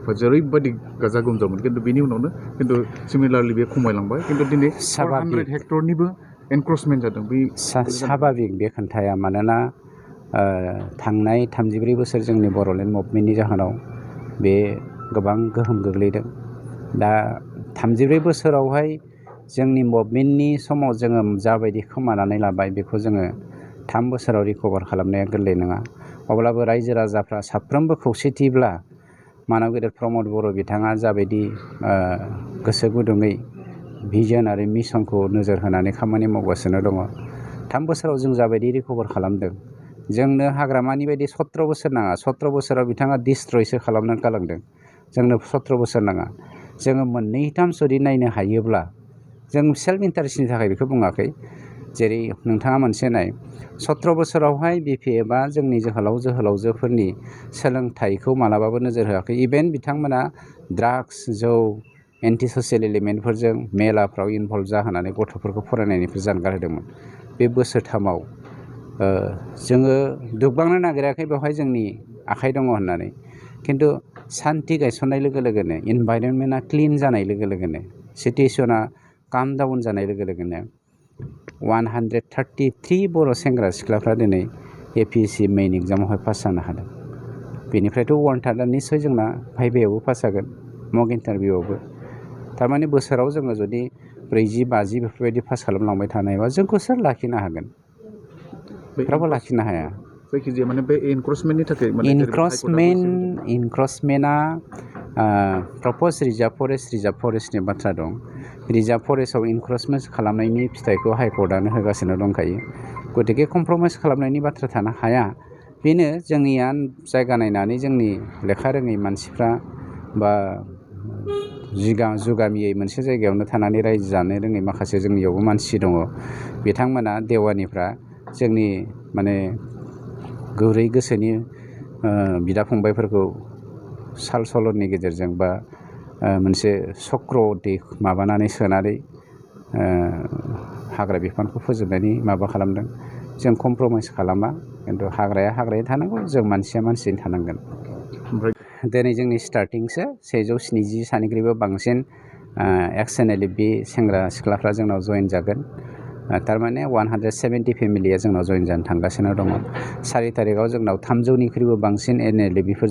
लाइफआ जेरैबायदि गाजा गोमजामोन खिन्थु बिनि उनावनो खिन्थु सिमिलारलि बे खमायलांबाय खिन्थु दिनै 400 हेक्टरनिबो एनक्रोचमेन्ट जादों बे स्वाभाबिक बे खोन्थाया मानोना थांनाय 34 बोसोर जोंनि बर'लेण्ड मुभमेन्टनि जाहोनाव बे गोबां गोहोम गोग्लैदों दा 34 बोसोरावहाय जोंनि मुभमेन्टनि समाव जोङो जाबायदि खोमानानै लाबाय बेखौ जोङो 3 बोसोराव रिकभार खालामनाया गोरलै नङा अब्लाबो रायजो राजाफ्रा साफ्रोमबो खौसेथिब्ला मानव गेदेर प्रमद बर' बिथाङा जाबायदि गोसो गुदुङै भिजन आरो मिशनखौ नोजोर होनानै खामानि मावगासिनो दङ 3 बोसोराव जों जाबायदि रिकभार खालामदों जोंनो हाग्रामानि बायदि 17 बोसोर नाङा 17 बोसोराव बिथाङा डिस्ट्रयसो खालामनानै गालांदों जोंनो 17 बोसोर नाङा जोङो मोननैथाम जुदि नायनो हायोब्ला जों सेल्फ इन्टारेस्टनि थाखाय बेखौ बुङाखै जेरै नोंथाङा मोनसे नाय 17 बोसोरावहाय बिपिएफआ जोंनि जोहोलाव जोहोलावजोफोरनि सोलोंथाइखौ मालाबाबो नोजोर होआखै इभेन बिथांमोना ड्राग्स जौ एन्टि ससियेल एलिमेन्टफोरजों मेलाफ्राव इनभल्भ जाहोनानै गथ'फोरखौ फरायनायनिफ्राय जानगार होदोंमोन बे बोसोरथामाव जोङो दुबबांनो नागिराखै बेवहाय जोंनि आखाइ दङ होननानै खिन्थु सान्थि गायसननाय लोगो लोगोनो इनभाइरनमेन्टआ क्लिन जानाय लोगो लोगोनो सिटुएसना काम डाउन जानाय लोगो लोगोनो 133 बर' सेंग्रा सिख्लाफ्रा दिनै एपिएससि मेइन एग्जामावहाय पास जानो हादों बेनिफ्रायथ' वार्नथार्डआ निस्सय जोंना भाइभायावबो पास जागोन मक इन्टारभिउआवबो थारमाने बोसोराव जोङो जुदि 40-50 बेफोरबायदि पास खालामलांबाय थानायबा जोंखौ सोर लाखिनो हागोन रावबो लाखिनो हाया जायखिजाया माने बे एनक्रोचमेन्टनि थाखाय इनक्रोचमेन्टआ प्रप'ज रिजार्भ फरेस्टनि बाथ्रा दं रिजार्भ फरेस्टआव इनक्रोचमेन्ट खालामनायनि फिथाइखौ हाइकर्टआनो होगासिनो दंखायो गतिके कमप्रमाइस खालामनायनि बाथ्रा थानो हाया बेनो जोंनिया जायगा नायनानै जोंनि लेखा रोङै मानसिफ्रा बा जुगामियै मोनसे जायगायावनो थानानै रायजो जानो रोङै माखासे जोंनियावबो मानसि दङ बिथांमोना देवानिफ्रा जोंनि माने गुरै गोसोनि बिदा फंबायफोरखौ साल सलननि गेजेरजों बा मोनसे चक्र माबानानै सोनानै हाग्रा बिफानखौ फोजोबनायनि माबा खालामदों जों कमप्रमाइस खालामा खिन्थु हाग्राया हाग्रायै थानांगौ जों मानसिया मानसियैनो थानांगोन दिनै जोंनि स्टार्टिंसो 170 सानिख्रुइबो बांसिन एक्स एनएलएफबि सेंग्रा सिख्लाफ्रा जोंनाव जइन जागोन थारमाने 170 फेमिलिया जोंनाव जइन जानो थांगासिनो दङ 4 तारिखआव जोंनाव 300निख्रुइबो बांसिन एनएलएफबिफोर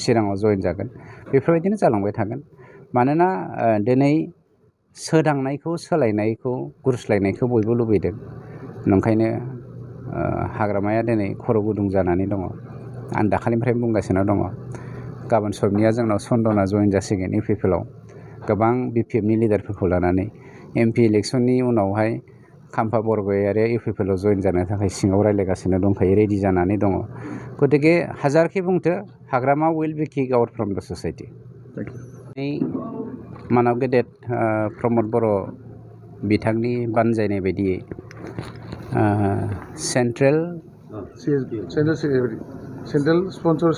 चिराङाव जइन जागोन बेफोरबायदिनो जालांबाय थागोन मानोना दिनै सोदांनायखौ सोलायनायखौ गुरस्लायनायखौ बयबो लुबैदों नंखायनो हाग्रामाया दिनै खर' गुदुं जानानै दङ आं दाखालिनिफ्राय बुंगासिनो दङ गाबोन सबनिया जोंनाव सन्दना जइन जासिगोन इउपिपिएलआव गोबां बिपिएफनि लिडारफोरखौ लानानै एमपि इलेक्सननि उनावहाय खाम्फा बरगयारिया इउपिपिएलआव जइन जानो थाखाय सिङाव रायज्लायगासिनो दंखायो रेडि जानानै दङ गतिके हाजारखि बुंथो हाग्रामा will be kick out from the society मानव गेदेर प्रमद बर' बिथांनि बानजायनाय बायदियै सेन्ट्रेल स्पन्सर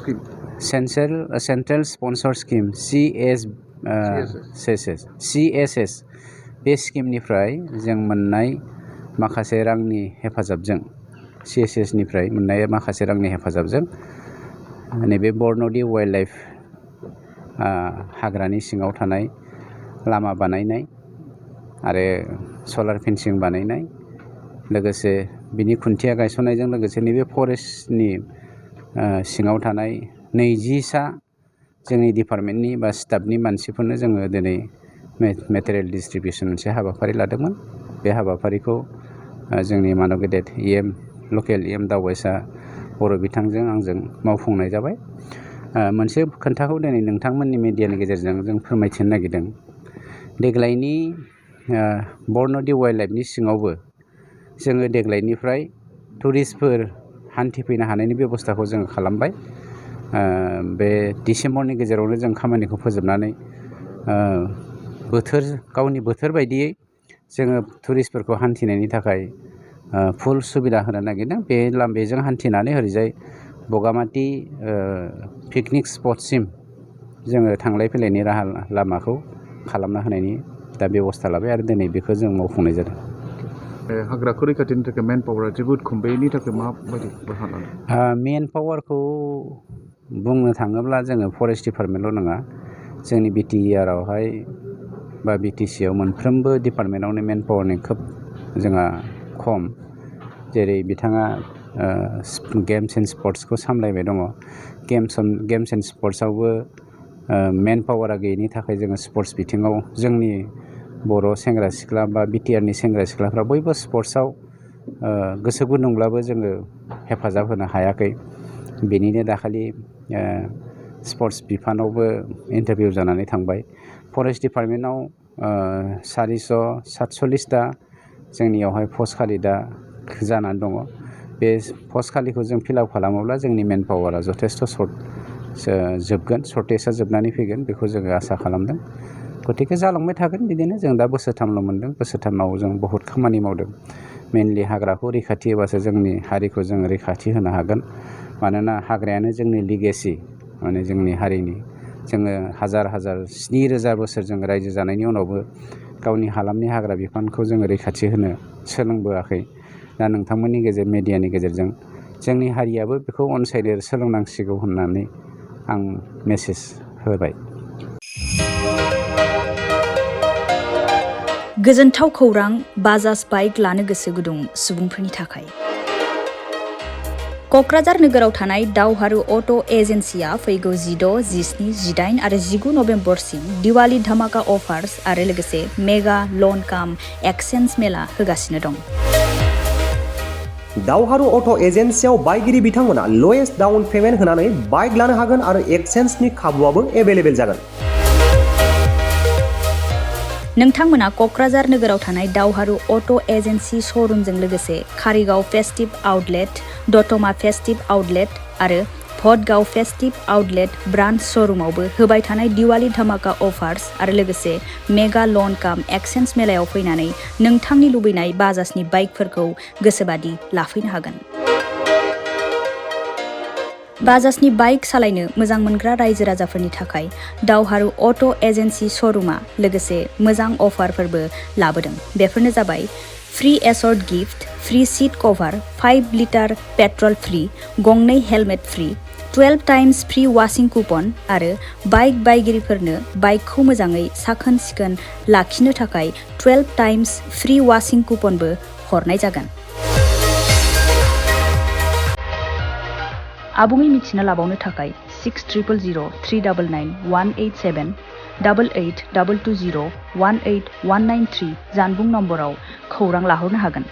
स्किम CSS बे स्किमनिफ्राय जों मोननाय माखासे रांनि हेफाजाबजों CSSनिफ्राय मोननाय माखासे रांनि हेफाजाबजों नैबे बरनदि वाइल्ड लाइफ हाग्रानि सिङाव थानाय लामा बानायनाय आरो सलार फेन्सिं बानायनाय लोगोसे बिनि खुन्थिया गायसननायजों लोगोसे नैबे फरेस्टनि सिङाव थानाय 20सा जोंनि डिपार्टमेन्टनि बा स्टाफनि मानसिफोरनो जोङो दिनै मेटेरियेल डिस्ट्रिबिउसन मोनसे हाबाफारि लादोंमोन बे हाबाफारिखौ जोंनि मानव गेदेर लकेल दावबायसा बर' बिथांजों आंजों मावफुंनाय जाबाय मोनसे खोन्थाखौ दिनै नोंथांमोननि मिडियानि गेजेरजों जों फोरमायथिनो नागिरदों देग्लायनि बरनदि वाइल्ड लाइफनि सिङावबो जोङो देग्लायनिफ्राय टुरिस्टफोर हान्थिफैनो हानायनि बेबस्थाखौ जोङो खालामबाय बे डिसेम्बरनि गेजेरावनो जों खामानिखौ फोजोबनानै गावनि बोथोर बायदियै जोङो टुरिस्टफोरखौ हान्थिनायनि थाखाय फुल सुबिदा होनो नागिरदों बेजों हान्थिनानै ओरैजाय बगामाथि पिकनिक स्पटसिम जोङो थांलाय फैलायनि राहा लामाखौ खालामना होनायनि दा बेबस्था लाबाय आरो दिनै बेखौ जों मावफुंनाय जादों हाग्राखौ रैखाथिनि थाखाय मेन पावारा जोबोद खम बेनि थाखाय माबायदि राहा लादों मेन पावारखौ बुंनो थाङोब्ला जोङो फरेस्ट डिपार्टमेन्टल' नङा जोंनि बिटिआरआवहाय बा बिटिसिआव मोनफ्रोमबो डिपार्टमेन्टआवनो मेन पावारनि खोब जोंहा खम जेरै बिथाङा गेम्स एन्ड स्पर्ट्सखौ सामलायबाय दङ गेम्स एन्ड स्पर्ट्सआवबो मेन पावारा गैयैनि थाखाय जोङो स्पर्ट्स बिथिङाव जोंनि बर' सेंग्रा सिख्ला बा बिटिआरनि सेंग्रा सिख्लाफ्रा बयबो स्पर्ट्सआव गोसो गुदुंब्लाबो जोङो हेफाजाब होनो हायाखै बेनिनो दाखालि स्पर्ट्स बिफानावबो इन्टारभिउ जानानै थांबाय फरेस्ट डिपार्टमेन्टआव 447टा जोंनियावहाय पस्ट खालि दा जानानै दङ बे पस्ट खालिखौ जों फिलआप खालामोब्ला जोंनि मेन पावारा जथेस्थ' जोबगोन सर्टेजआ जोबनानै फैगोन बेखौ जोङो आसा खालामदों गतिके जालांबाय थागोन बिदिनो जों दा बोसोरथामल' मोनदों बोसोरथामाव जों बहुत खामानि मावदों मेनलि हाग्राखौ रैखाथि होबासो जोंनि हारिखौ जों रैखाथि होनो हागोन मानोना हाग्रायानो जोंनि लिगेसि माने जोंनि हारिनि जोङो हाजार 7,000 बोसोर जों रायजो जानायनि उनावबो गावनि हालामनि हाग्रा बिफानखौ जोङो रैखाथि होनो सोलोंबोआखै दा नोंथांमोननि मेडियानि गेजेरजों जोंनि हारियाबो बेखौ अनसायनो सोलोंनांसिगौ होननानै आं मेसेज होबाय गोजोनथाव खौरां बाजाज बाइक लानो गोसो गुदुं सुबुंफोरनि थाखाय क'क्राझार नोगोराव थानाय दावहारु अट' एजेन्सिया फैगौ 16, 17, 18 आरो 19 नभेम्बरसिम दिवाली धामाका अफार्स आरो लोगोसे मेगा लन काम एक्सचेन्ज मेला होगासिनो दं दावहारु अट' एजेन्सियाव बायगिरि बिथांमोना लवेस्ट डाउन पेमेन्ट होनानै बाइक लानो हागोन आरो एक्सचेन्जनि खाबुआबो एभेलेबेल जागोन नोंथांमोना क'क्राझार नोगोराव थानाय दावहारु अट' एजेन्सि श'रुमजों लोगोसे कारिगाव फेस्टिभ आउटलेट दतमा फेस्टिभ आउटलेट आरो भटगाव फेस्टिभ आउटलेट ब्रान्च श'रुमावबो होबाय थानाय दिवाली धामाका अफार्स आरो लोगोसे मेगा लन काम एक्सचेन्ज मेलायाव फैनानै नोंथांनि लुबैनाय बाजाजनि बाइकफोरखौ गोसोबादि लाफैनो हागोन बाजाजनि बाइक सालायनो मोजां मोनग्रा रायजो राजाफोरनि थाखाय दावहारु अट' एजेन्सि श'रुमा लोगोसे मोजां अफारफोरबो लाबोदों बेफोरनो जाबाय free assured gift free seat cover 5 litre petrol free गंनै helmet free 12 times free washing coupon आरो बाइक बायगिरिफोरनो बाइकखौ मोजाङै साखोन सिखोन लाखिनो थाखाय 12 टाइम्स फ्री वाशिं कुपनबो हरनाय जागोन आबुङै मिथिना लाबावनो थाखाय 6000399187 8822018193 जानबुं नम्बराव खौरां लाहरनो हागोन